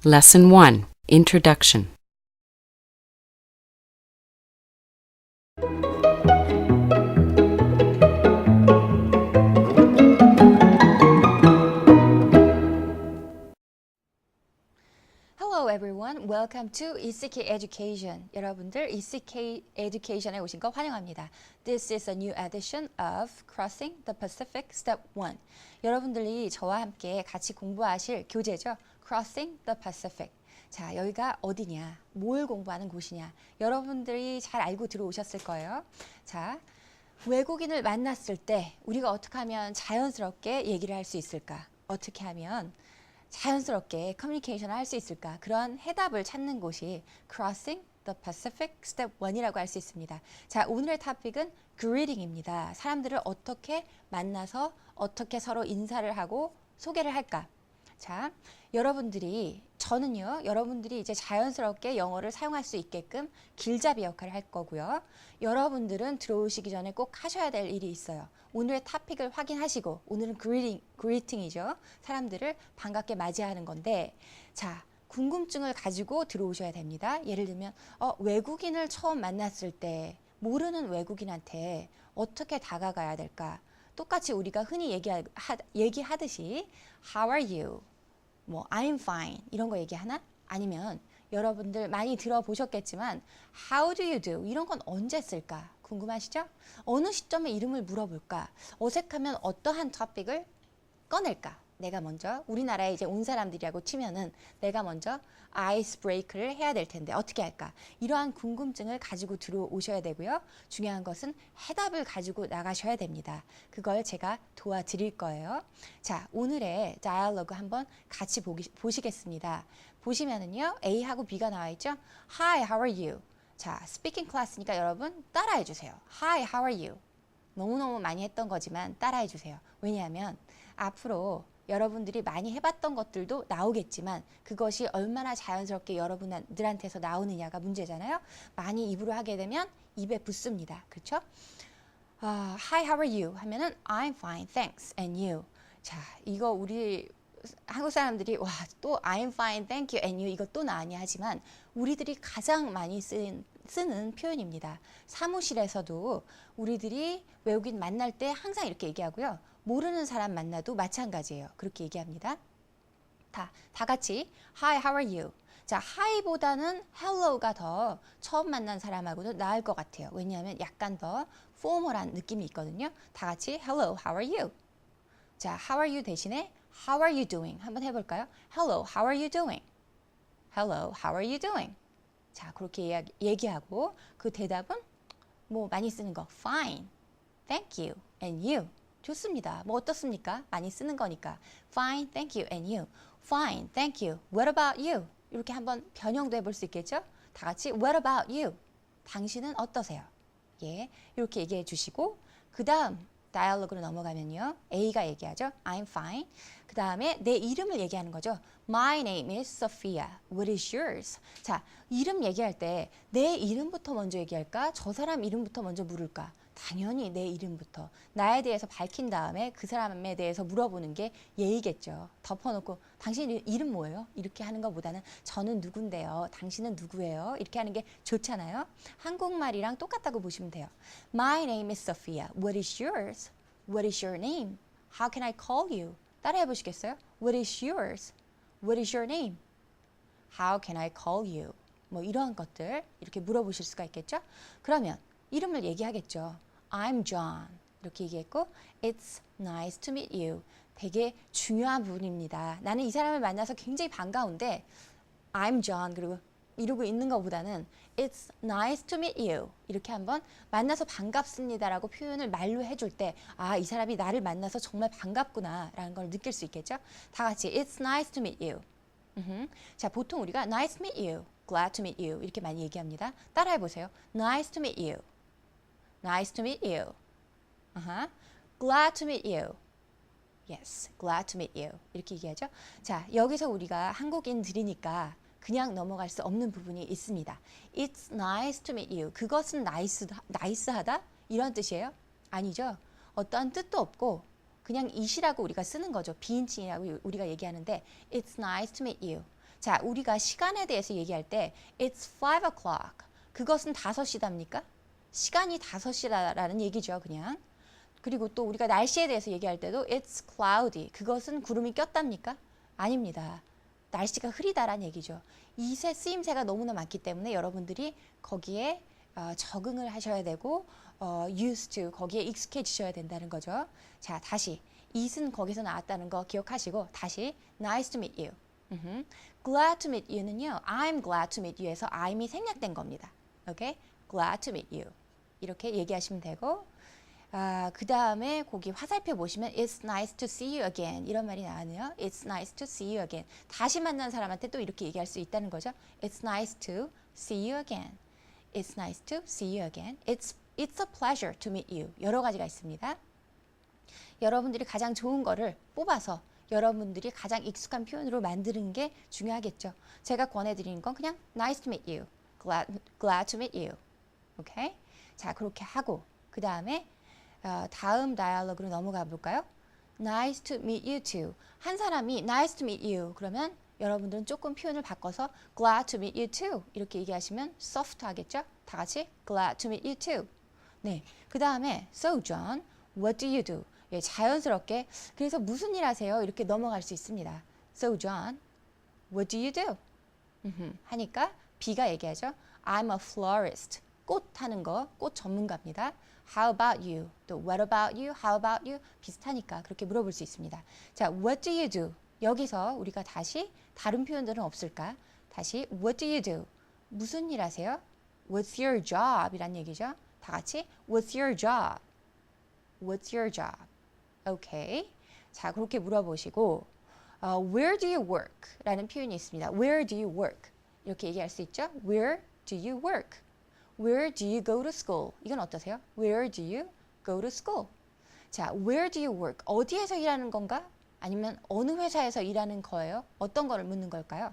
Lesson 1. Introduction. Hello everyone, welcome to ECK Education. 여러분들 ECK Education에 오신 거 환영합니다. This is a new edition of Crossing the Pacific Step 1. 여러분들이 저와 함께 같이 공부하실 교재죠. Crossing the Pacific. 자, 여기가 어디냐, 뭘 공부하는 곳이냐, 여러분들이 잘 알고 들어오셨을 거예요. 자, 외국인을 만났을 때 우리가 어떻게 하면 자연스럽게 얘기를 할 수 있을까? 어떻게 하면 자연스럽게 커뮤니케이션을 할 수 있을까? 그런 해답을 찾는 곳이 Crossing the Pacific Step 1이라고 할 수 있습니다. 자, 오늘의 토픽은 greeting입니다. 사람들을 어떻게 만나서 어떻게 서로 인사를 하고 소개를 할까? 자, 여러분들이 이제 자연스럽게 영어를 사용할 수 있게끔 길잡이 역할을 할 거고요. 여러분들은 들어오시기 전에 꼭 하셔야 될 일이 있어요. 오늘의 토픽을 확인하시고, 오늘은 greeting이죠. 사람들을 반갑게 맞이하는 건데, 자, 궁금증을 가지고 들어오셔야 됩니다. 예를 들면 외국인을 처음 만났을 때 모르는 외국인한테 어떻게 다가가야 될까? 똑같이 우리가 흔히 얘기하듯이 How are you? 뭐 I'm fine 이런 거 얘기하나? 아니면 여러분들 많이 들어보셨겠지만 How do you do? 이런 건 언제 쓸까? 궁금하시죠? 어느 시점에 이름을 물어볼까? 어색하면 어떠한 토픽을 꺼낼까? 내가 먼저 우리나라에 이제 온 사람들이라고 치면은 내가 먼저 아이스 브레이크를 해야 될 텐데 어떻게 할까? 이러한 궁금증을 가지고 들어오셔야 되고요. 중요한 것은 해답을 가지고 나가셔야 됩니다. 그걸 제가 도와드릴 거예요. 자, 오늘의 다이얼로그 한번 같이 보시겠습니다. 보시면은요, A하고 B가 나와 있죠? Hi, how are you? 자, 스피킹 클래스니까 여러분 따라해 주세요. Hi, how are you? 너무너무 많이 했던 거지만 따라해 주세요. 왜냐하면 앞으로 여러분들이 많이 해봤던 것들도 나오겠지만 그것이 얼마나 자연스럽게 여러분들한테서 나오느냐가 문제잖아요. 많이 입으로 하게 되면 입에 붙습니다. 그렇죠? Hi, how are you? 하면은 I'm fine, thanks. And you? 자, 이거 우리 한국 사람들이 또 I'm fine, thank you, and you 이거 또 나왔냐 하지만 우리들이 가장 많이 쓰는 표현입니다. 사무실에서도 우리들이 외국인 만날 때 항상 이렇게 얘기하고요. 모르는 사람 만나도 마찬가지예요. 그렇게 얘기합니다. 다 같이 Hi, how are you? 자, Hi보다는 Hello가 더 처음 만난 사람하고는 나을 것 같아요. 왜냐하면 약간 더 포멀한 느낌이 있거든요. 다 같이 Hello, how are you? 자, how are you 대신에 How are you doing? 한번 해볼까요? Hello, how are you doing? Hello, how are you doing? 자, 그렇게 얘기하고 그 대답은 뭐 많이 쓰는 거 Fine, thank you, and you. 좋습니다. 뭐 어떻습니까? 많이 쓰는 거니까. Fine, thank you, and you. Fine, thank you. What about you? 이렇게 한번 변형도 해볼 수 있겠죠? 다 같이 What about you? 당신은 어떠세요? 예, 이렇게 얘기해 주시고 그 다음 다이얼로그로 넘어가면요. A가 얘기하죠. I'm fine. 그 다음에 내 이름을 얘기하는 거죠. My name is Sophia. What is yours? 자, 이름 얘기할 때 내 이름부터 먼저 얘기할까? 저 사람 이름부터 먼저 물을까? 당연히 내 이름부터 나에 대해서 밝힌 다음에 그 사람에 대해서 물어보는 게 예의겠죠. 덮어놓고 당신 이름 뭐예요? 이렇게 하는 것보다는 저는 누군데요? 당신은 누구예요? 이렇게 하는 게 좋잖아요. 한국말이랑 똑같다고 보시면 돼요. My name is Sophia. What is yours? What is your name? How can I call you? 따라해 보시겠어요? What is yours? What is your name? How can I call you? 뭐 이러한 것들 이렇게 물어보실 수가 있겠죠? 그러면 이름을 얘기하겠죠. I'm John. 이렇게 얘기했고 It's nice to meet you. 되게 중요한 부분입니다. 나는 이 사람을 만나서 굉장히 반가운데 I'm John 그리고 이러고 있는 것보다는 It's nice to meet you. 이렇게 한번 만나서 반갑습니다라고 표현을 말로 해줄 때 이 사람이 나를 만나서 정말 반갑구나 라는 걸 느낄 수 있겠죠. 다 같이 It's nice to meet you. 자, 보통 우리가 Nice to meet you, Glad to meet you 이렇게 많이 얘기합니다. 따라해 보세요. Nice to meet you. Nice to meet you. Glad to meet you. Yes, glad to meet you. 이렇게 얘기하죠. 자, 여기서 우리가 한국인들이니까 그냥 넘어갈 수 없는 부분이 있습니다. It's nice to meet you. 그것은 나이스하다? 이런 뜻이에요? 아니죠. 어떠한 뜻도 없고 그냥 it이라고 우리가 쓰는 거죠. 비인칭이라고 우리가 얘기하는데 It's nice to meet you. 자, 우리가 시간에 대해서 얘기할 때 It's 5 o'clock. 그것은 5시답니까? 시간이 5시라는 얘기죠, 그냥. 그리고 또 우리가 날씨에 대해서 얘기할 때도 It's cloudy. 그것은 구름이 꼈답니까? 아닙니다. 날씨가 흐리다란 얘기죠. 이 세 쓰임새가 너무나 많기 때문에 여러분들이 거기에 적응을 하셔야 되고 used to 거기에 익숙해지셔야 된다는 거죠. 자, 다시 it은 거기서 나왔다는 거 기억하시고 다시 nice to meet you. glad to meet you는요. I'm glad to meet you에서 I'm이 생략된 겁니다. 오케이? glad to meet you. 이렇게 얘기하시면 되고 그 다음에 거기 화살표 보시면 It's nice to see you again 이런 말이 나와요. It's nice to see you again. 다시 만난 사람한테 또 이렇게 얘기할 수 있다는 거죠. It's nice to see you again. It's nice to see you again. It's a pleasure to meet you. 여러 가지가 있습니다. 여러분들이 가장 좋은 거를 뽑아서 여러분들이 가장 익숙한 표현으로 만드는 게 중요하겠죠. 제가 권해드리는 건 그냥 nice to meet you. glad to meet you. 오케이? 자, 그렇게 하고 그 다음에 다음 다이얼로그로 넘어가 볼까요? Nice to meet you too. 한 사람이 nice to meet you 그러면 여러분들은 조금 표현을 바꿔서 glad to meet you too 이렇게 얘기하시면 soft 하겠죠? 다 같이 glad to meet you too. 네, 그 다음에 So John, what do you do? 예, 자연스럽게 그래서 무슨 일 하세요? 이렇게 넘어갈 수 있습니다. So John, what do you do? 하니까 B가 얘기하죠. I'm a florist. 꽃 하는 거, 꽃 전문가입니다. How about you? 또 what about you? How about you? 비슷하니까 그렇게 물어볼 수 있습니다. 자, what do you do? 여기서 우리가 다시 다른 표현들은 없을까? 다시 what do you do? 무슨 일 하세요? What's your job? 이란 얘기죠. 다 같이 What's your job? What's your job? 오케이. 자, 그렇게 물어보시고 Where do you work? 라는 표현이 있습니다. Where do you work? 이렇게 얘기할 수 있죠. Where do you work? Where do you go to school? 이건 어떠세요? Where do you go to school? 자, where do you work? 어디에서 일하는 건가? 아니면 어느 회사에서 일하는 거예요? 어떤 거를 묻는 걸까요?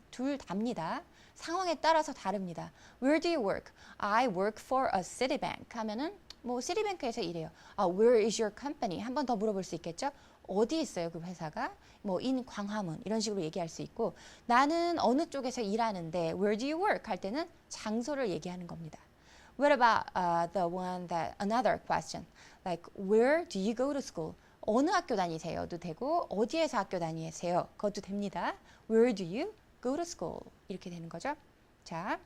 둘 답니다. 상황에 따라서 다릅니다. Where do you work? I work for a Citibank 하면은 뭐 시티뱅크에서 일해요. Where is your company? 한 번 더 물어볼 수 있겠죠? 어디 있어요 그 회사가? 뭐 in 광화문 이런 식으로 얘기할 수 있고 나는 어느 쪽에서 일하는데 Where do you work? 할 때는 장소를 얘기하는 겁니다. What about another question? Like where do you go to school? 어느 학교 다니세요도 되고 어디에서 학교 다니세요? 그것도 됩니다. Where do you go to school? 이렇게 되는 거죠. 자,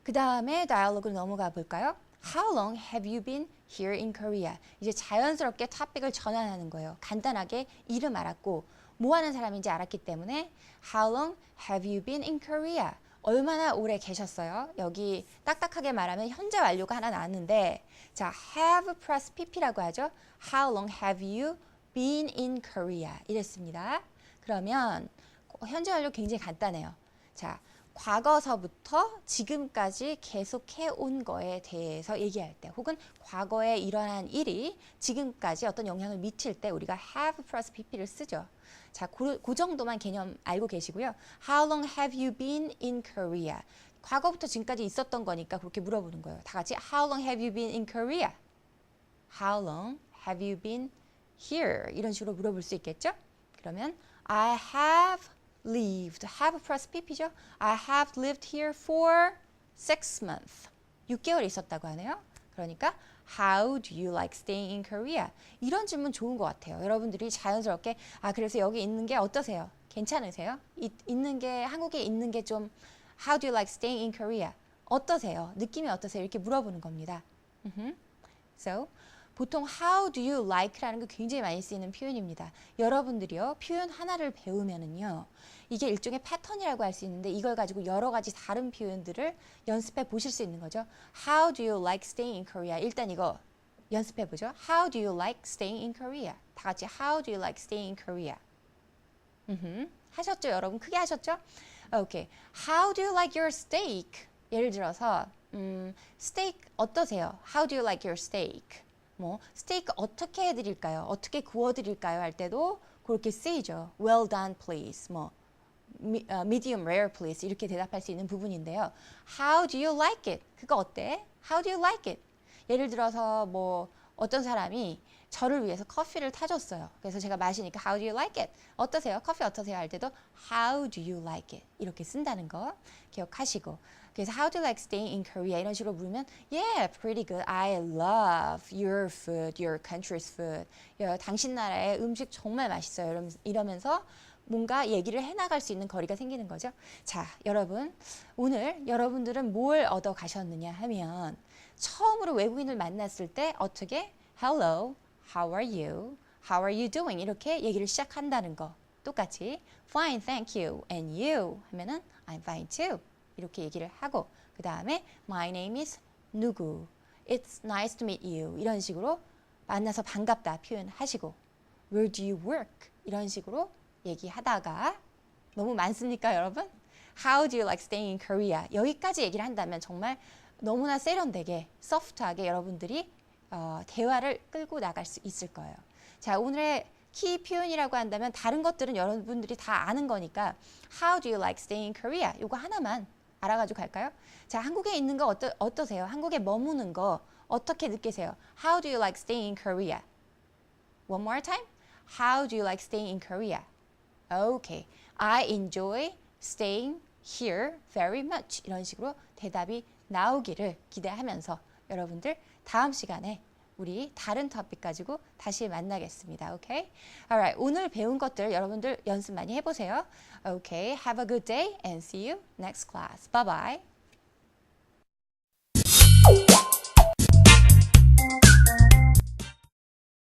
그 다음에 다이얼로그로 넘어가 볼까요? How long have you been here in Korea? 이제 자연스럽게 토픽을 전환하는 거예요. 간단하게 이름 알았고 뭐 하는 사람인지 알았기 때문에 How long have you been in Korea? 얼마나 오래 계셨어요? 여기 딱딱하게 말하면 현재 완료가 하나 나왔는데 자, have plus pp라고 하죠. How long have you been in Korea? 이랬습니다. 그러면 현재 완료 굉장히 간단해요. 자, 과거서부터 지금까지 계속해 온 거에 대해서 얘기할 때 혹은 과거에 일어난 일이 지금까지 어떤 영향을 미칠 때 우리가 have plus pp를 쓰죠. 자, 그 정도만 개념 알고 계시고요. How long have you been in Korea? 과거부터 지금까지 있었던 거니까 그렇게 물어보는 거예요. 다 같이 How long have you been in Korea? How long have you been here? 이런 식으로 물어볼 수 있겠죠? 그러면 I have lived. have plus pp죠. I have lived here for 6 months. 6개월 있었다고 하네요. 그러니까 How do you like staying in Korea? 이런 질문 좋은 것 같아요. 여러분들이 자연스럽게 그래서 여기 있는 게 어떠세요? 괜찮으세요? 있는 게 한국에 있는 게 좀 How do you like staying in Korea? 어떠세요? 느낌이 어떠세요? 이렇게 물어보는 겁니다. So 보통 How do you like라는 게 굉장히 많이 쓰이는 표현입니다. 여러분들이요 표현 하나를 배우면은요 이게 일종의 패턴이라고 할 수 있는데 이걸 가지고 여러 가지 다른 표현들을 연습해 보실 수 있는 거죠. How do you like staying in Korea? 일단 이거 연습해 보죠. How do you like staying in Korea? 다 같이 How do you like staying in Korea? 하셨죠, 여러분? 크게 하셨죠? 오케이. How do you like your steak? 예를 들어서 스테이크 어떠세요? How do you like your steak? 뭐 스테이크 어떻게 해드릴까요? 어떻게 구워드릴까요? 할 때도 그렇게 쓰이죠. Well done, please. 뭐 medium rare, please. 이렇게 대답할 수 있는 부분인데요. How do you like it? 그거 어때? How do you like it? 예를 들어서 뭐 어떤 사람이 저를 위해서 커피를 타줬어요. 그래서 제가 마시니까 How do you like it? 어떠세요? 커피 어떠세요? 할 때도 How do you like it? 이렇게 쓴다는 거 기억하시고 그래서 How do you like staying in Korea? 이런 식으로 물으면 Yeah, pretty good. I love your food, your country's food. 당신 나라의 음식 정말 맛있어요. 이러면서 뭔가 얘기를 해나갈 수 있는 거리가 생기는 거죠. 자, 여러분 오늘 여러분들은 뭘 얻어 가셨느냐 하면 처음으로 외국인을 만났을 때 어떻게 Hello, how are you? How are you doing? 이렇게 얘기를 시작한다는 거. 똑같이 Fine, thank you. And you? 하면은 I'm fine too. 이렇게 얘기를 하고 그 다음에 My name is 누구. It's nice to meet you. 이런 식으로 만나서 반갑다 표현하시고 Where do you work? 이런 식으로 얘기하다가 너무 많습니까, 여러분? How do you like staying in Korea? 여기까지 얘기를 한다면 정말 너무나 세련되게, 소프트하게 여러분들이 대화를 끌고 나갈 수 있을 거예요. 자, 오늘의 키 표현이라고 한다면 다른 것들은 여러분들이 다 아는 거니까 How do you like staying in Korea? 이거 하나만 알아가지고 갈까요? 자, 한국에 있는 거 어떠세요? 한국에 머무는 거 어떻게 느끼세요? How do you like staying in Korea? One more time. How do you like staying in Korea? Okay. I enjoy staying here very much. 이런 식으로 대답이 나오기를 기대하면서 여러분들 다음 시간에 우리 다른 토픽 가지고 다시 만나겠습니다. Okay? Alright. 오늘 배운 것들 여러분들 연습 많이 해보세요. Okay. Have a good day and see you next class. Bye bye.